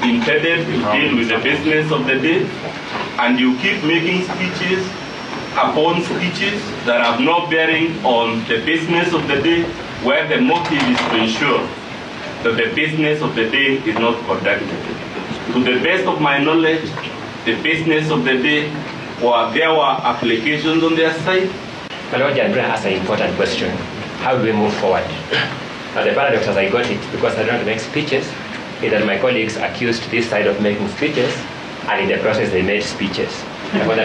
intended to deal with the business of the day, and you keep making speeches upon speeches that have no bearing on the business of the day, where the motive is to ensure that the business of the day is not conducted. To the best of my knowledge, the business of the day, there were applications on their side. My Lord, Jan asked an important question. How do we move forward? Now, the paradox as I got it, because I don't want to make speeches, is that my colleagues accused this side of making speeches, and in the process they made speeches. But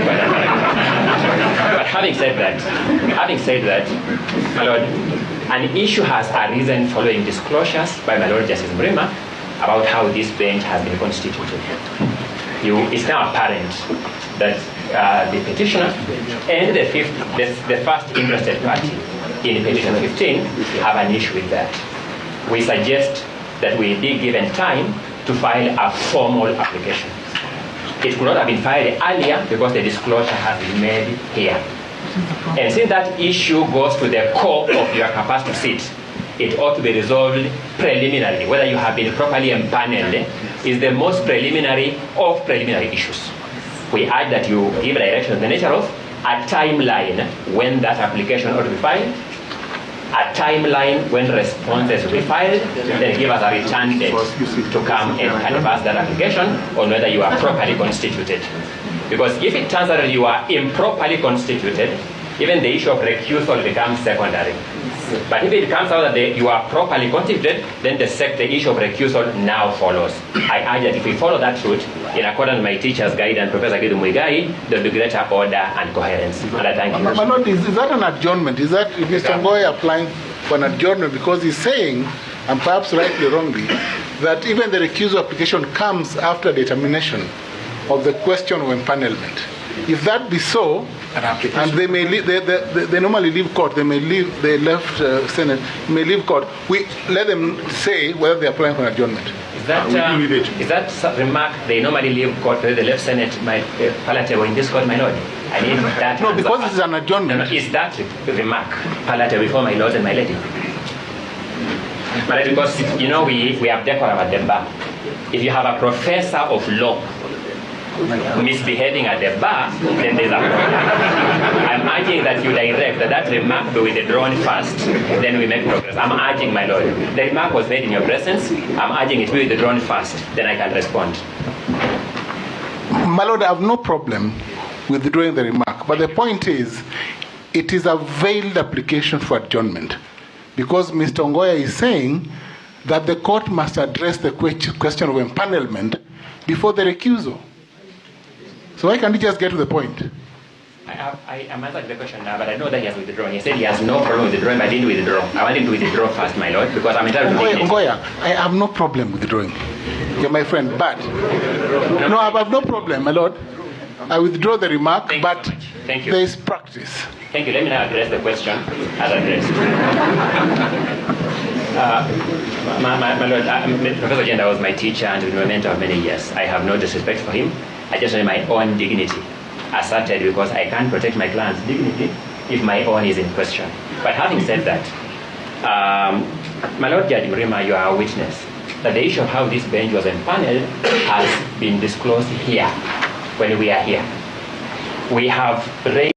having said that, my Lord, an issue has arisen following disclosures by my Lord Justice Mrema about how this bench has been constituted. It's now apparent that the petitioner and the first interested party in petition 15 have an issue with that. We suggest that we be given time to file a formal application. It could not have been filed earlier because the disclosure has been made here. And since that issue goes to the core of your capacity to sit, it ought to be resolved preliminarily. Whether you have been properly empaneled is the most preliminary of preliminary issues. We urge that you give direction on the nature of a timeline when that application ought to be filed, a timeline when responses will be filed, then give us a return date to come and canvass that application on whether you are properly constituted. Because if it turns out that you are improperly constituted, even the issue of recusal becomes secondary. But if it comes out that you are properly constituted, then the issue of recusal now follows. I urge that if we follow that route, in accordance with my teacher's guidance, Professor Gidu Muigai, there will be greater order and coherence. And I thank you. My Lord, is that an adjournment? Is that Mr. Ongoya applying for an adjournment? Because he's saying, and perhaps rightly or wrongly, that even the recusal application comes after determination of the question of empanelment. If that be so, and they may leave, they normally leave court, they left Senate, may leave court, we let them say whether they're applying for an adjournment. Is that remark, they normally leave court, whether they left Senate, palatable in this court, my Lord? I need that. No, because this is an adjournment. No, is that remark palatable before my Lord and my Lady? But because, you know, we have decorum at the bar. If you have a professor of law misbehaving at the bar, then there's a problem. I'm urging that you direct that remark be withdrawn first, then we make progress. I'm urging, my Lord. The remark was made in your presence. I'm urging it be withdrawn first, then I can respond. My Lord, I have no problem with withdrawing the remark, but the point is, it is a veiled application for adjournment, because Mr. Ongoya is saying that the court must address the question of empanelment before the recusal. So why can't he just get to the point? I am answering the question now, but I know that he has withdrawn. He said he has no problem with withdrawing, but I didn't withdraw. I want him to withdraw first, my Lord, because I'm entitled to Ongoya, I have no problem with withdrawing. You're my friend, but no, I have no problem, my Lord. I withdraw the remark, but Thank you. There is practice. Thank you. Let me now address the question as addressed. My Lord, Professor Ojienda was my teacher and my mentor of many years. I have no disrespect for him. I just want my own dignity asserted, because I can't protect my client's dignity if my own is in question. But having said that, my Lord Judge Mrema, you are a witness that the issue of how this bench was empaneled has been disclosed here when we are here. We have raised